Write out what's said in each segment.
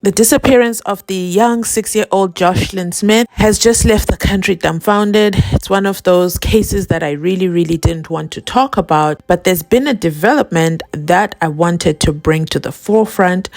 The disappearance of the young 6-year-old Joshlin Smith has just left the country dumbfounded. It's one of those cases that I really didn't want to talk about, but there's been a development that I wanted to bring to the forefront,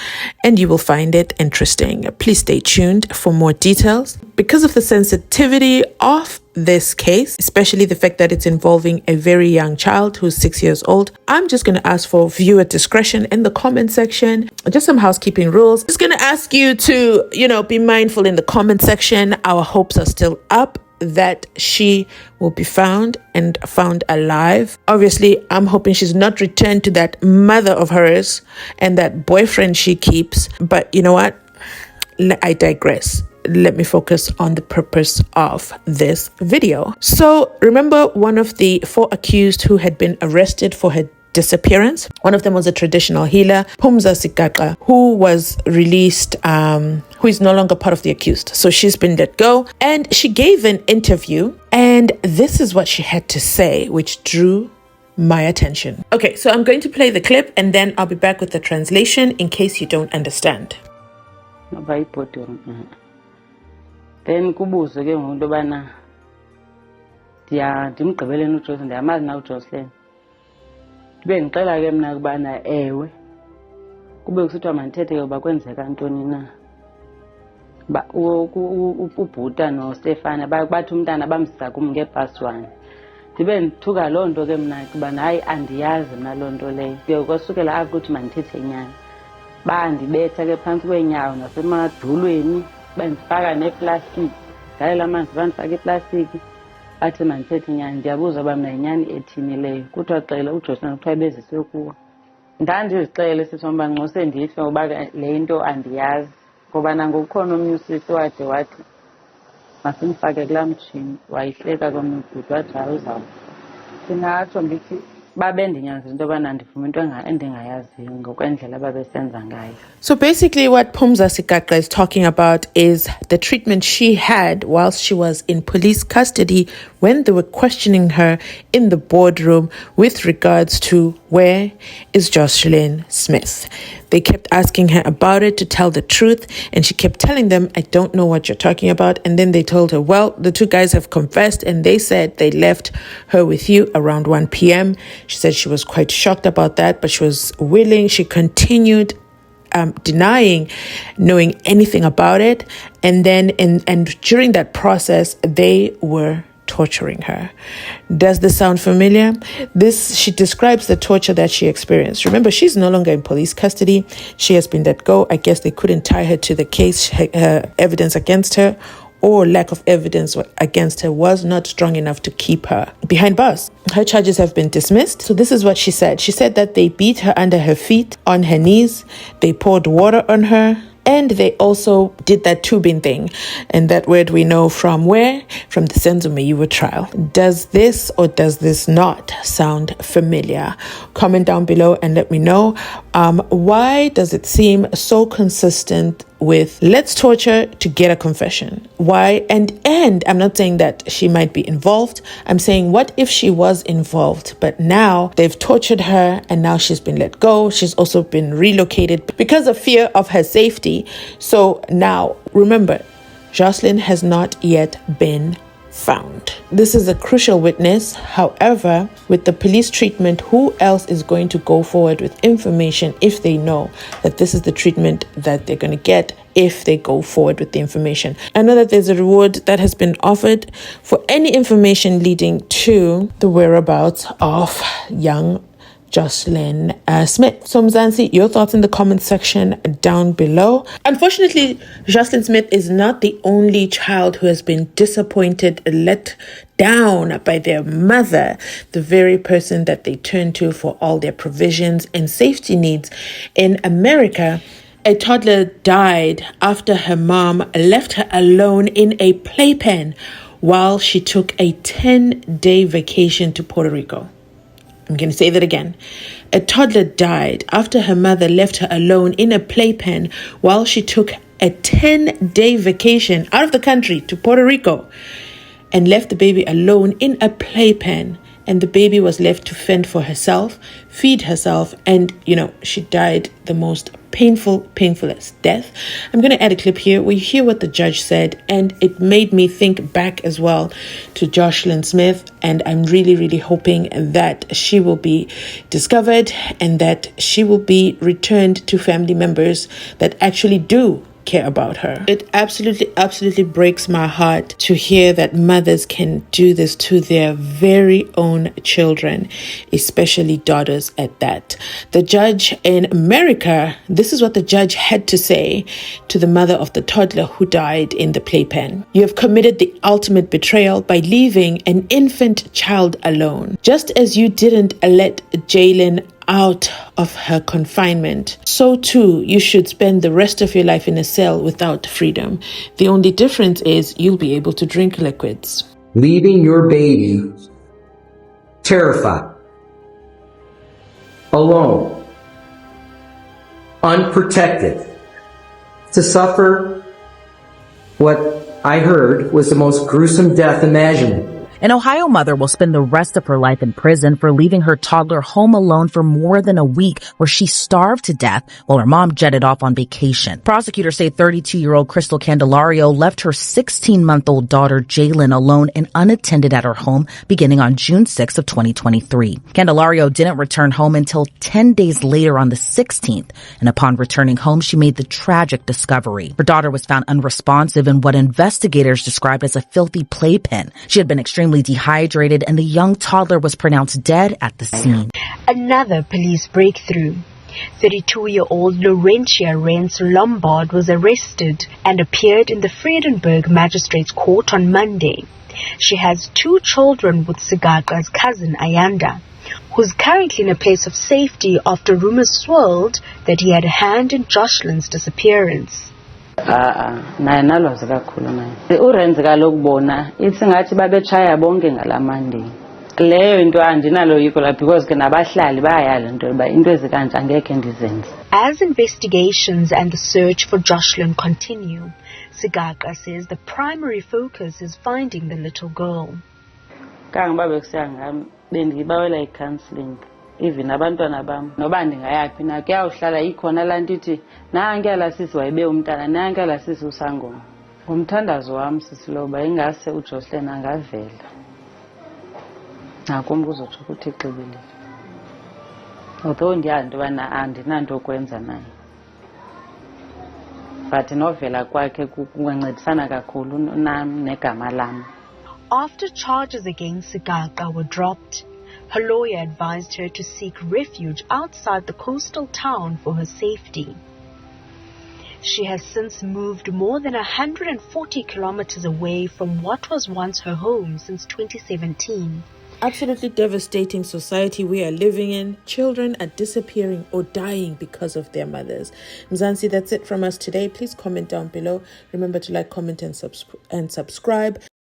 and you will find it interesting. Please stay tuned for more details. Because of the sensitivity of this case, especially the fact that it's involving a very young child who's 6 years old, I'm just going to ask for viewer discretion in the comment section. Just some housekeeping rules. Just going to ask you to, be mindful in the comment section. Our hopes are still up that she will be found and found alive. Obviously, I'm hoping she's not returned to that mother of hers and that boyfriend she keeps. But you know what? I digress. Let me focus on the purpose of this video. So remember one of the 4 accused who had been arrested for her disappearance? One of them was a traditional healer, PUMZA SIGAQA, who was released, who is no longer part of the accused. So she's been let go, and she gave an interview, and this is what she had to say, which drew my attention. Okay, so I'm going to play the clip and then I'll be back with the translation in case you don't understand. Then kubuze ke ngomuntu bana ndimgqibeleni uJoshlin ndiyamazi na uJoshlin ndibe ngixela ke mna kubana ewe kube kusithiwa mandithethe ke uba kwenzeka ntoni na ba ubhuta noStefana bathi umntana bamsisa kum ngebhasi 1 ndibe ndithuka loo nto ke mna kubana hayi andiyazi mna loo nto leyo ke kwasukela apho kuthi mandithethe inyani bandibetha ke phantsi kweenyawo nasemadolweni bandifaka neplastiki ngalela amanzi bandifaka iplastiki bathi mandithethe inyani ndiyabuza uba mna yinyani ethini leyo kuthiwa xela uJoshlin kuthiwa bezisiwe kuwo ndandizixele sisomba nxose ndife ngoba le nto andiyazi ngoba nangokukhona omnye usisi wade wathi masimfake kulaa mtshini wayihleka komnye ubhuti wathi hayi uzawuba ndingatsho ndithi babendinyanzela into yobana ndifuma into endingayaziyo ngokwendlela babesenza ngayo. So basically what PUMZA SIGAQA is talking about is the treatment she had whilst she was in police custody when they were questioning her in the boardroom with regards to where is Joshlin Smith. They kept asking her about it to tell the truth, and she kept telling them, I don't know what you're talking about. And then they told her, well, the 2 guys have confessed and they said they left her with you around 1 p.m. She said she was quite shocked about that, but she was willing. She continued denying knowing anything about it. And then and during that process, they were torturing her. Does this sound familiar? She describes the torture that she experienced. Remember, she's no longer in police custody. She has been let go. I guess they couldn't tie her to the case. Evidence against her or lack of evidence against her was not strong enough to keep her behind bars. Her charges have been dismissed. So this is what she said. She said that they beat her under her feet, on her knees. They poured water on her. And they also did that tubing thing. And that word we know from where? From the Senzo Meyiwa trial. Does this or does this not sound familiar? Comment down below and let me know. Why does it seem so consistent with let's torture to get a confession? Why? And I'm not saying that she might be involved. I'm saying what if she was involved, but now they've tortured her and now she's been let go. She's also been relocated because of fear of her safety. So now remember, Joshlin has not yet been found. This is a crucial witness. However, with the police treatment, who else is going to go forward with information if they know that this is the treatment that they're going to get if they go forward with the information? I know that there's a reward that has been offered for any information leading to the whereabouts of young Joshlin Smith. So Mzansi, your thoughts in the comment section down below. Unfortunately, Joshlin Smith is not the only child who has been disappointed, let down by their mother, the very person that they turn to for all their provisions and safety needs. In America, a toddler died after her mom left her alone in a playpen while she took a 10-day vacation to Puerto Rico. I'm going to say that again. A toddler died after her mother left her alone in a playpen while she took a 10-day vacation out of the country to Puerto Rico and left the baby alone in a playpen and the baby was left to fend for herself, feed herself, and, she died the most painfulest death. I'm going to add a clip here where you hear what the judge said, and it made me think back as well to Joshlin Smith, and I'm really, really hoping that she will be discovered and that she will be returned to family members that actually do care about her. It absolutely breaks my heart to hear that mothers can do this to their very own children, especially daughters at that. The judge in America, this is what the judge had to say to the mother of the toddler who died in the playpen. You have committed the ultimate betrayal by leaving an infant child alone. Just as you didn't let Jaylin out of her confinement, so too you should spend the rest of your life in a cell without freedom. The only difference is you'll be able to drink liquids. Leaving your baby terrified, alone, unprotected, to suffer what I heard was the most gruesome death imaginable. An Ohio mother will spend the rest of her life in prison for leaving her toddler home alone for more than a week, where she starved to death while her mom jetted off on vacation. Prosecutors say 32-year-old Crystal Candelario left her 16-month-old daughter Jaylin alone and unattended at her home beginning on June 6 of 2023. Candelario didn't return home until 10 days later on the 16th, and upon returning home, she made the tragic discovery. Her daughter was found unresponsive in what investigators described as a filthy playpen. She had been extremely dehydrated, and the young toddler was pronounced dead at the scene. Another police breakthrough. 32-year-old Laurentia Rents Lombard was arrested and appeared in the Vredenburg Magistrates Court on Monday. She has 2 children with SIGAQA's cousin Ayanda, who's currently in a place of safety after rumors swirled that he had a hand in Joshlin's disappearance. naye nalwazi kakhulu naye urenzi kalokubona ithi ngathi babetshaya bonke ngalamandi. Leyo into andinaloyiko la, because ke nabahlali bayayazi into yoba into ezikanje angekhe ndizenze. As investigations and the search for Joshlin continue, SIGAQA says the primary focus is finding the little girl. Kangoba bekusiya ngami bendibawela i-counselling. Even abantwana bam noba ndingayaphi na kuyawuhlala ikhona laa nto ithi nankuya laa sisi wayibe umntana, nankuya laa sisi usangoma. Ngumthandazo wam sisiloba ingase uJoshlin angavela nakumntu uzotsho ukuthi ixilile, although ndiyazi into yobana andinanto yokwenza naye, but novela kwakhe kungancedisana kakhulu nam negama lam. After charges against SIGAQA were dropped, her lawyer advised her to seek refuge outside the coastal town for her safety. She has since moved more than 140 kilometers away from what was once her home since 2017. Absolutely devastating society we are living in. Children are disappearing or dying because of their mothers. Mzansi, that's it from us today. Please comment down below. Remember to like, comment, and subscribe.